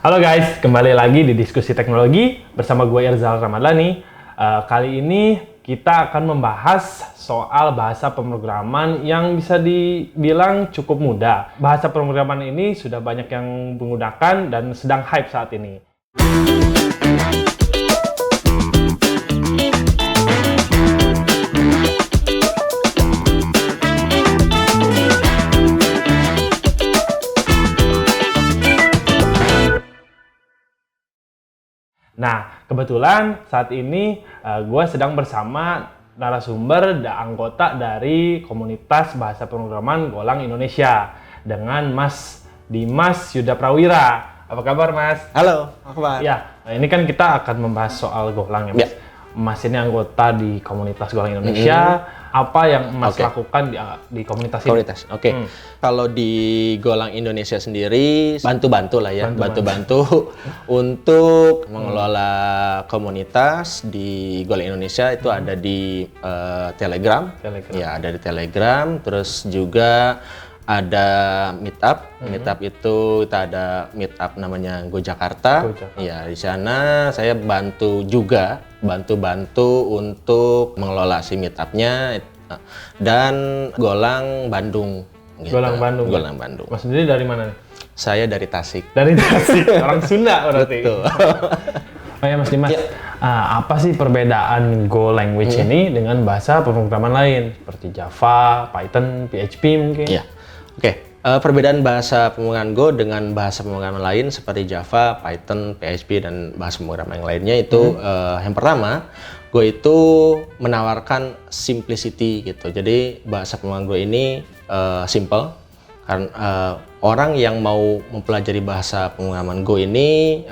Halo guys, kembali lagi di Diskusi Teknologi bersama gue Irzal Ramadhani. Kali ini kita akan membahas soal bahasa pemrograman yang bisa dibilang cukup mudah. Bahasa pemrograman ini sudah banyak yang menggunakan dan sedang hype saat ini. Nah, kebetulan saat ini gue sedang bersama narasumber dan anggota dari komunitas bahasa pemrograman Golang Indonesia dengan Mas Dimas Yuda Prawira. Apa kabar, Mas? Halo, apa kabar? Ya, ini kan kita akan membahas soal Golang ya, Mas. Ya. Mas ini anggota di komunitas Golang Indonesia. Apa yang Mas lakukan di komunitas ini? Komunitas, oke. Kalau di Golang Indonesia sendiri, bantu-bantu lah ya. Bantu-bantu untuk mengelola komunitas di Golang Indonesia itu ada di Telegram. Ya, ada di Telegram. Terus juga ada meetup. Meetup itu kita ada meetup namanya Go Jakarta. Ya, di sana saya bantu untuk mengelola si meetupnya dan Golang Bandung. Gitu. Golang Bandung. Golang Bandung. Mas sendiri dari mana nih? Saya dari Tasik. Dari Tasik, orang Sunda berarti. Betul. Oh ya Mas Dimas, apa sih perbedaan Go language ini dengan bahasa pemrograman lain seperti Java, Python, PHP mungkin? Iya. Oke. Perbedaan bahasa pemrograman Go dengan bahasa pemrograman lain seperti Java, Python, PHP, dan bahasa pemrograman yang lainnya itu yang pertama, Go itu menawarkan simplicity gitu. Jadi bahasa pemrograman Go ini simple. Karena orang yang mau mempelajari bahasa pemrograman Go ini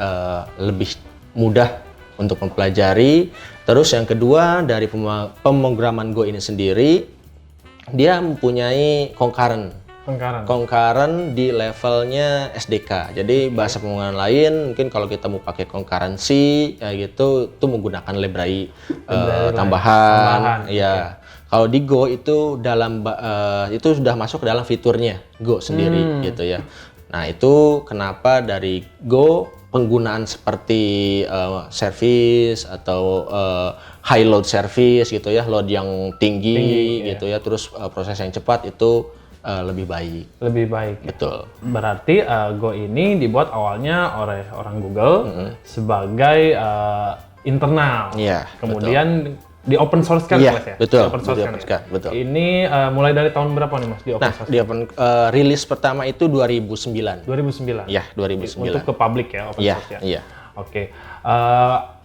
lebih mudah untuk mempelajari. Terus yang kedua, dari pemrograman Go ini sendiri, dia mempunyai concurrent di levelnya SDK. Jadi bahasa pemrograman lain mungkin kalau kita mau pakai concurrency ya gitu itu menggunakan library tambahan. Ya. Kalau di Go itu itu sudah masuk ke dalam fiturnya Go sendiri gitu ya. Nah, itu kenapa dari Go penggunaan seperti service atau high load service gitu ya, load yang tinggi gitu ya, terus proses yang cepat itu lebih baik. Lebih baik. Betul. Berarti Go ini dibuat awalnya oleh orang Google sebagai internal. Iya. Kemudian di open source kan, Iya, Mas ya? betul. Di open source kan. Betul. Ini mulai dari tahun berapa nih Mas di open source? Di rilis pertama itu 2009. 2009. Iya, 2009. Untuk ke publik ya open source ya. Iya. Oke.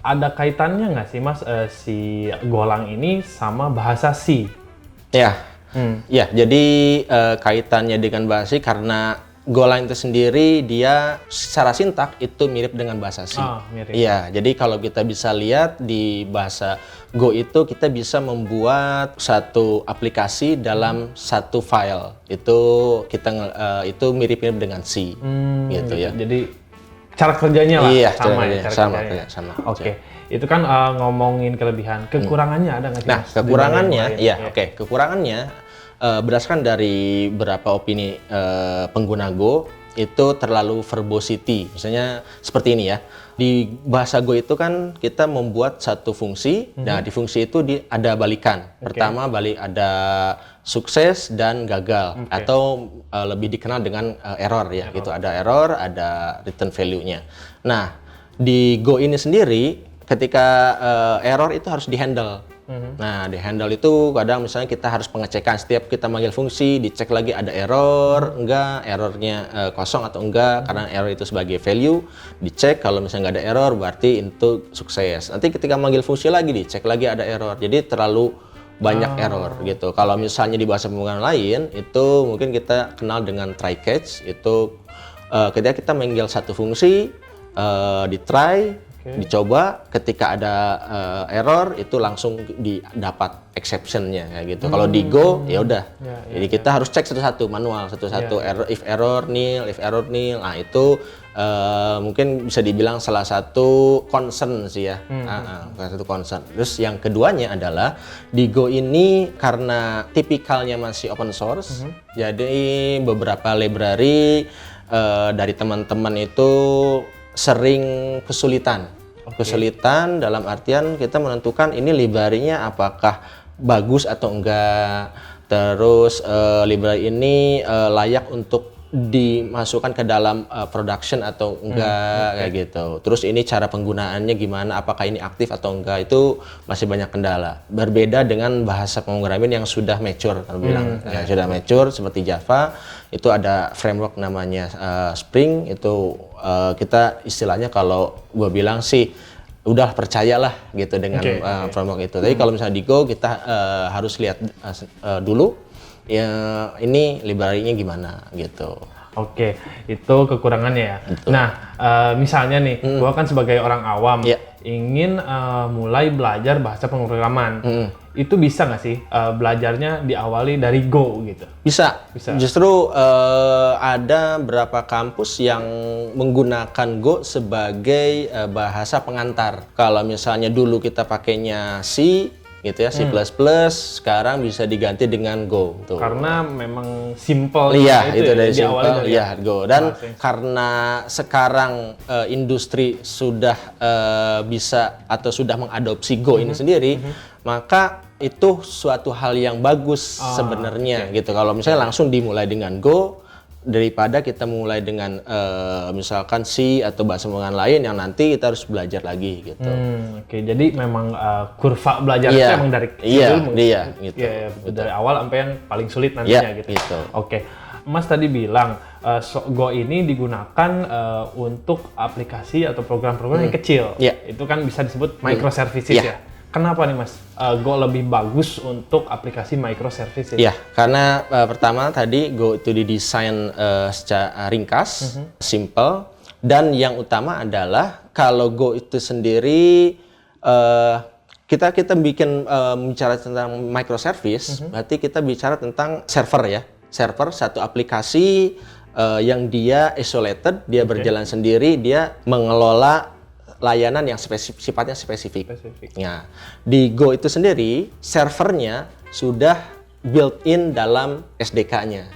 Ada kaitannya nggak sih Mas si Golang ini sama bahasa C? Ya. Ya, jadi kaitannya dengan bahasa C karena Golang itu sendiri dia secara sintak itu mirip dengan bahasa C. Mirip. Iya, jadi kalau kita bisa lihat di bahasa Go itu kita bisa membuat satu aplikasi dalam satu file. Itu itu mirip-mirip dengan C. Gitu ya. Jadi cara kerjanya lah sama. Oke. Itu kan ngomongin kelebihan. Kekurangannya ada nggak sih? Nah, kekurangannya, kekurangannya berdasarkan dari beberapa opini pengguna Go itu terlalu verbosity. Misalnya seperti ini ya. Di bahasa Go itu kan kita membuat satu fungsi. Nah, di fungsi itu ada balikan. Pertama ada sukses dan gagal atau lebih dikenal dengan error ya. Gitu, ada error, ada return value-nya. Nah, di Go ini sendiri ketika error itu harus di-handle. Nah, di-handle itu kadang misalnya kita harus pengecekan setiap kita manggil fungsi, dicek lagi ada error, enggak, errornya kosong atau enggak, karena error itu sebagai value, dicek kalau misalnya nggak ada error berarti itu sukses. Nanti ketika manggil fungsi lagi, dicek lagi ada error, jadi terlalu banyak error gitu. Kalau misalnya di bahasa pemrograman lain, itu mungkin kita kenal dengan try catch, itu ketika kita manggil satu fungsi, di try, dicoba, ketika ada error itu langsung didapat exception-nya kayak gitu. Kalau di Go ya udah. Jadi kita harus cek satu-satu manual, satu-satu error, if error nil. Nah, itu mungkin bisa dibilang salah satu concern sih ya. Salah satu concern. Terus yang keduanya adalah di Go ini karena tipikalnya masih open source. Jadi beberapa library dari teman-teman itu sering kesulitan. Kesulitan dalam artian kita menentukan ini library-nya apakah bagus atau enggak. Terus library ini layak untuk dimasukkan ke dalam production atau enggak kayak gitu. Terus ini cara penggunaannya gimana? Apakah ini aktif atau enggak? Itu masih banyak kendala. Berbeda dengan bahasa pemrograman yang sudah mature, kalau bilang ya sudah mature seperti Java, itu ada framework namanya Spring. Itu kita istilahnya kalau gua bilang sih udah percayalah gitu dengan framework itu. Tapi kalau misalnya di Go kita harus lihat dulu ya ini library-nya gimana gitu. Oke, itu kekurangannya ya. Betul. Nah, misalnya nih, gua kan sebagai orang awam ingin mulai belajar bahasa pemrograman. Itu bisa nggak sih belajarnya diawali dari Go gitu? Bisa. Justru ada beberapa kampus yang menggunakan Go sebagai bahasa pengantar. Kalau misalnya dulu kita pakainya C gitu ya, C++, sekarang bisa diganti dengan Go. Tuh. Karena memang simple. Iya, itu dari simple, iya Go. Dan karena sekarang industri sudah bisa atau sudah mengadopsi Go ini sendiri, maka itu suatu hal yang bagus sebenarnya gitu. Kalau misalnya langsung dimulai dengan Go, daripada kita mulai dengan misalkan C atau bahasa pemrograman lain yang nanti kita harus belajar lagi gitu. Oke, jadi memang kurva belajarnya memang dari dulu gitu. Iya, dari awal sampai yang paling sulit nantinya gitu. Oke, Mas tadi bilang Go ini digunakan untuk aplikasi atau program-program yang kecil. Itu kan bisa disebut microservices ya. Kenapa nih Mas, Go lebih bagus untuk aplikasi microservices? Ya, karena pertama tadi Go itu didesain secara ringkas, simple, dan yang utama adalah kalau Go itu sendiri kita bikin bicara tentang microservice, berarti kita bicara tentang server ya, server satu aplikasi yang dia isolated, dia berjalan sendiri, dia mengelola layanan yang sifatnya spesifik. Ya, di Go itu sendiri servernya sudah built-in dalam SDK-nya,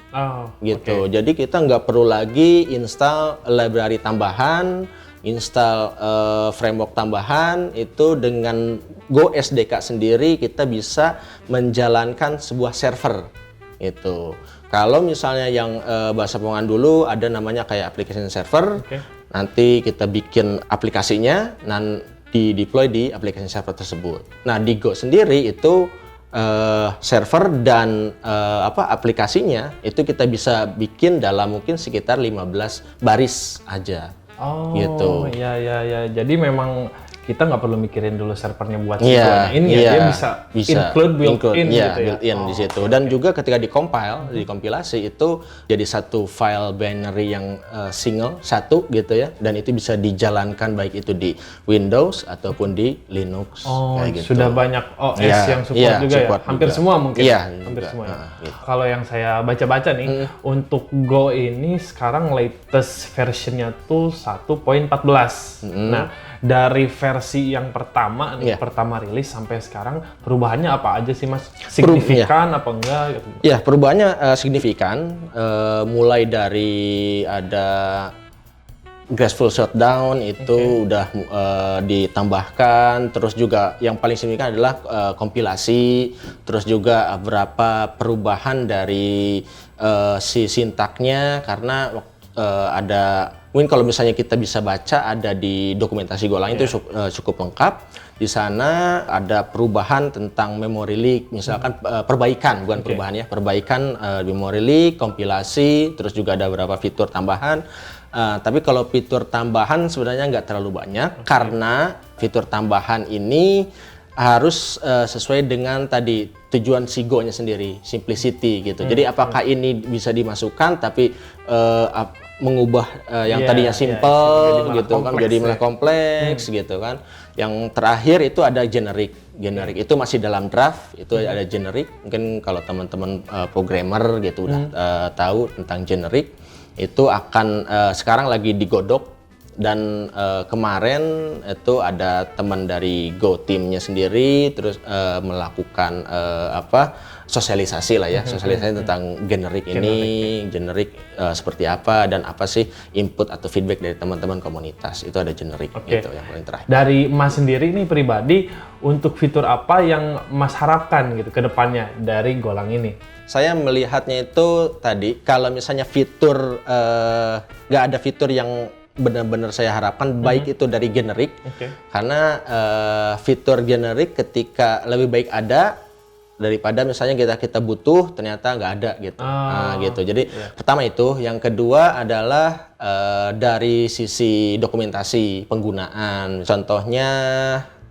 gitu. Jadi kita nggak perlu lagi install library tambahan, install framework tambahan. Itu dengan Go SDK sendiri kita bisa menjalankan sebuah server, gitu. Kalau misalnya yang bahasa pemrograman dulu ada namanya kayak application server. Nanti kita bikin aplikasinya dan di-deploy di application server tersebut. Nah, di Go sendiri itu server dan aplikasinya itu kita bisa bikin dalam mungkin sekitar 15 baris aja. Gitu. Iya. Jadi memang kita nggak perlu mikirin dulu servernya buat ini dia bisa include built-in gitu ya. Built-in di situ. Dan juga ketika dikompilasi itu jadi satu file binary yang single, satu gitu ya. Dan itu bisa dijalankan baik itu di Windows ataupun di Linux. Kayak gitu. Sudah banyak OS yang support juga ya? Hampir semua mungkin? Hampir semua ya? Gitu. Kalau yang saya baca-baca nih, untuk Go ini sekarang latest versionnya tuh 1.14. Nah, dari versi yang pertama pertama rilis sampai sekarang perubahannya apa aja sih Mas? Signifikan apa enggak gitu? Ya, perubahannya signifikan, mulai dari ada graceful shutdown itu udah ditambahkan, terus juga yang paling signifikan adalah kompilasi, terus juga beberapa perubahan dari si sintaknya karena ada mungkin kalau misalnya kita bisa baca ada di dokumentasi Golang itu cukup lengkap. Di sana ada perubahan tentang memory leak, misalkan perbaikan, bukan perubahan ya, perbaikan memory leak, kompilasi, terus juga ada beberapa fitur tambahan. Tapi kalau fitur tambahan sebenarnya nggak terlalu banyak karena fitur tambahan ini harus sesuai dengan tadi tujuan si Go-nya sendiri, simplicity gitu. Jadi apakah ini bisa dimasukkan tapi mengubah yang tadinya simple gitu kan jadi malah kompleks gitu kan. Yang terakhir itu ada generic itu masih dalam draft, itu ada generic. Mungkin kalau teman-teman programmer gitu udah tahu tentang generic, itu akan sekarang lagi digodok Dan kemarin itu ada teman dari Go timnya sendiri terus melakukan sosialisasi lah ya, sosialisasi tentang generik ini, generik seperti apa dan apa sih input atau feedback dari teman-teman komunitas. Itu ada generik gitu yang paling terakhir. Dari Mas sendiri nih pribadi, untuk fitur apa yang Mas harapkan gitu ke depannya dari Golang ini? Saya melihatnya itu tadi, kalau misalnya fitur, nggak ada fitur yang benar-benar saya harapkan, baik itu dari generik, karena fitur generik ketika lebih baik ada, daripada misalnya kita butuh ternyata nggak ada gitu. Gitu. Jadi pertama itu, yang kedua adalah dari sisi dokumentasi penggunaan. Contohnya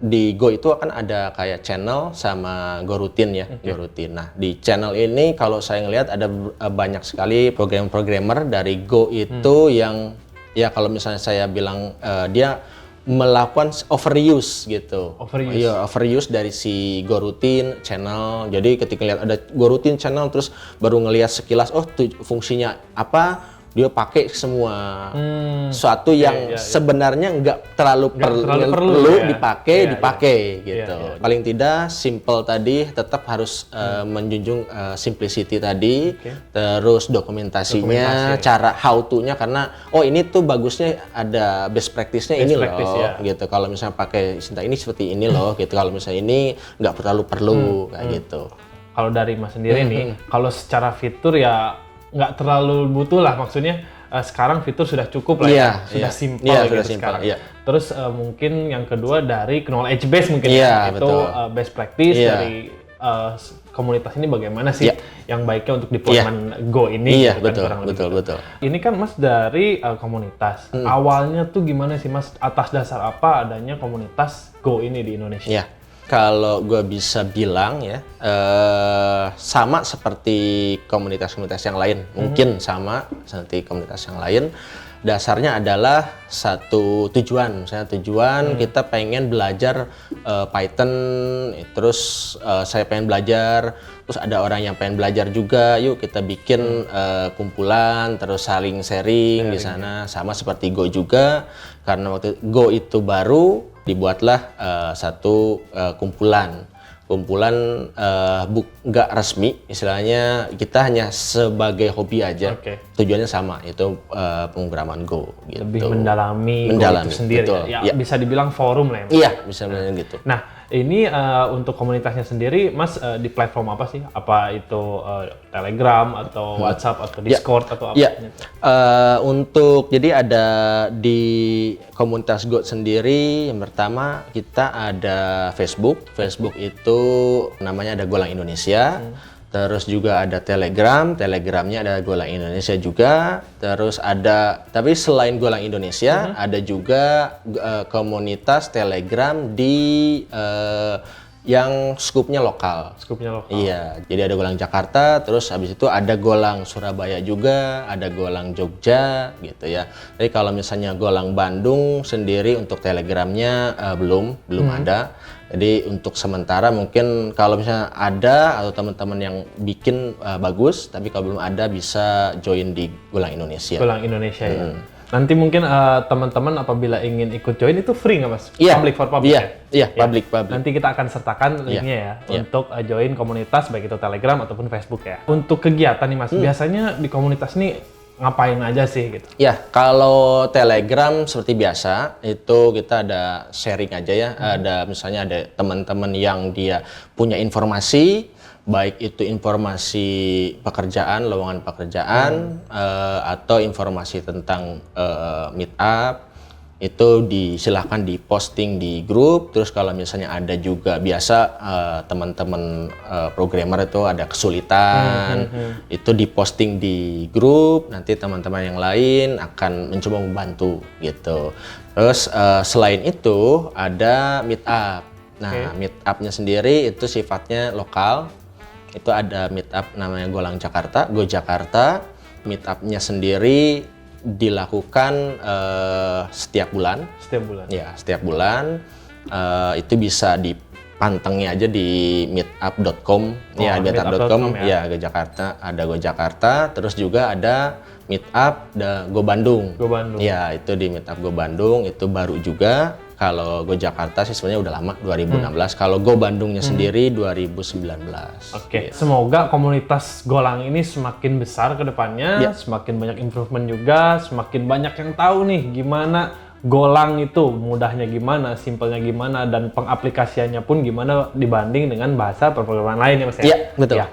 di Go itu akan ada kayak channel sama Go Routine ya, Go Routine. Nah, di channel ini kalau saya ngelihat ada banyak sekali programmer dari Go itu yang ya kalau misalnya saya bilang dia melakukan overuse gitu. Overuse dari si Go Routine channel. Jadi ketika lihat ada Go Routine channel terus baru ngelihat sekilas, fungsinya apa, dia pakai semua sesuatu yang sebenarnya nggak terlalu perlu dipakai gitu. Paling tidak simple tadi, tetap harus menjunjung simplicity tadi, terus dokumentasinya, cara how to-nya, karena ini tuh bagusnya ada best practice-nya ini loh gitu. Kalau misalnya pakai ini seperti ini loh gitu. Kalau misalnya ini nggak terlalu perlu kayak gitu. Kalau dari Mas sendiri nih, kalau secara fitur ya nggak terlalu butuh lah, maksudnya sekarang fitur sudah cukup lah ya, sudah simpel gitu sekarang. Terus mungkin yang kedua dari knowledge base mungkin itu best practice dari komunitas ini bagaimana sih yang baiknya untuk deployment Go ini. Betul. Ini kan Mas dari komunitas, awalnya tuh gimana sih Mas, atas dasar apa adanya komunitas Go ini di Indonesia? Kalau gue bisa bilang ya, sama seperti komunitas-komunitas yang lain, mungkin sama seperti komunitas yang lain. Dasarnya adalah satu tujuan, misalnya kita pengen belajar Python, terus saya pengen belajar, terus ada orang yang pengen belajar juga, yuk kita bikin kumpulan, terus saling sharing di sana. Sama seperti Go juga, karena waktu Go itu baru, dibuatlah satu kumpulan nggak resmi, istilahnya kita hanya sebagai hobi aja. Tujuannya sama, itu pemrograman Go gitu. Lebih mendalami Go itu sendiri. Bisa dibilang forum lah ya Mas? Iya, bisa dibilang gitu. Nah, ini untuk komunitasnya sendiri Mas di platform apa sih? Apa itu Telegram atau WhatsApp atau Discord atau apa? Jadi ada di komunitas Go sendiri, yang pertama kita ada Facebook itu namanya ada Golang Indonesia. Terus juga ada Telegramnya ada Golang Indonesia juga. Terus ada, tapi selain Golang Indonesia, ada juga komunitas Telegram di yang skupnya lokal. Iya, jadi ada Golang Jakarta, terus habis itu ada Golang Surabaya juga, ada Golang Jogja gitu ya. Jadi kalau misalnya Golang Bandung sendiri untuk Telegramnya belum ada. Jadi untuk sementara mungkin kalau misalnya ada atau teman-teman yang bikin bagus, tapi kalau belum ada bisa join di Golang Indonesia. Golang Indonesia ya. Nanti mungkin teman-teman apabila ingin ikut join itu free nggak Mas? Public for public public. Nanti kita akan sertakan linknya untuk join komunitas baik itu Telegram ataupun Facebook ya. Untuk kegiatan nih Mas, biasanya di komunitas ini ngapain aja sih gitu? Ya, kalau Telegram seperti biasa itu kita ada sharing aja ya. Ada misalnya ada teman-teman yang dia punya informasi, baik itu informasi pekerjaan, lowongan pekerjaan, atau informasi tentang meetup, itu disilahkan diposting di grup. Terus kalau misalnya ada juga biasa teman-teman programmer itu ada kesulitan, itu diposting di grup, nanti teman-teman yang lain akan mencoba membantu gitu. Terus selain itu ada meetup. Nah, meetupnya sendiri itu sifatnya lokal. Itu ada meetup namanya Golang Jakarta, Go Jakarta. Meetupnya sendiri dilakukan setiap bulan. Ya, setiap bulan. Itu bisa dipantengin aja di meetup.com. Meetup.com ya, Go Jakarta. Ada Go Jakarta. Terus juga ada Meetup Go Bandung. Go Bandung. Ya, itu di Meetup Go Bandung itu baru juga. Kalau Go Jakarta sih sebenarnya udah lama 2016. Kalau Go Bandungnya sendiri 2019. Oke. Semoga komunitas Golang ini semakin besar ke depannya, semakin banyak improvement juga, semakin banyak yang tahu nih gimana Golang itu mudahnya gimana, simpelnya gimana, dan pengaplikasiannya pun gimana dibanding dengan bahasa pemrograman lain ya Mas ya? Iya, betul. Ya.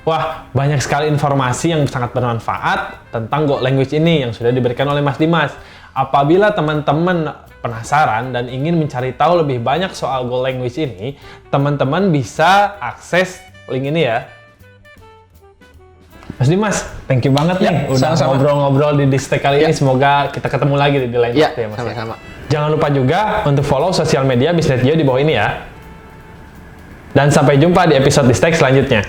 Wah, banyak sekali informasi yang sangat bermanfaat tentang Go Language ini yang sudah diberikan oleh Mas Dimas. Apabila teman-teman penasaran dan ingin mencari tahu lebih banyak soal Go Language ini, teman-teman bisa akses link ini ya. Mas Dimas, thank you banget nih udah ngobrol-ngobrol di Distek kali ini. Semoga kita ketemu lagi di lain waktu ya Mas. Sama-sama. Jangan lupa juga untuk follow sosial media Bisnet Geo di bawah ini ya. Dan sampai jumpa di episode Distek selanjutnya.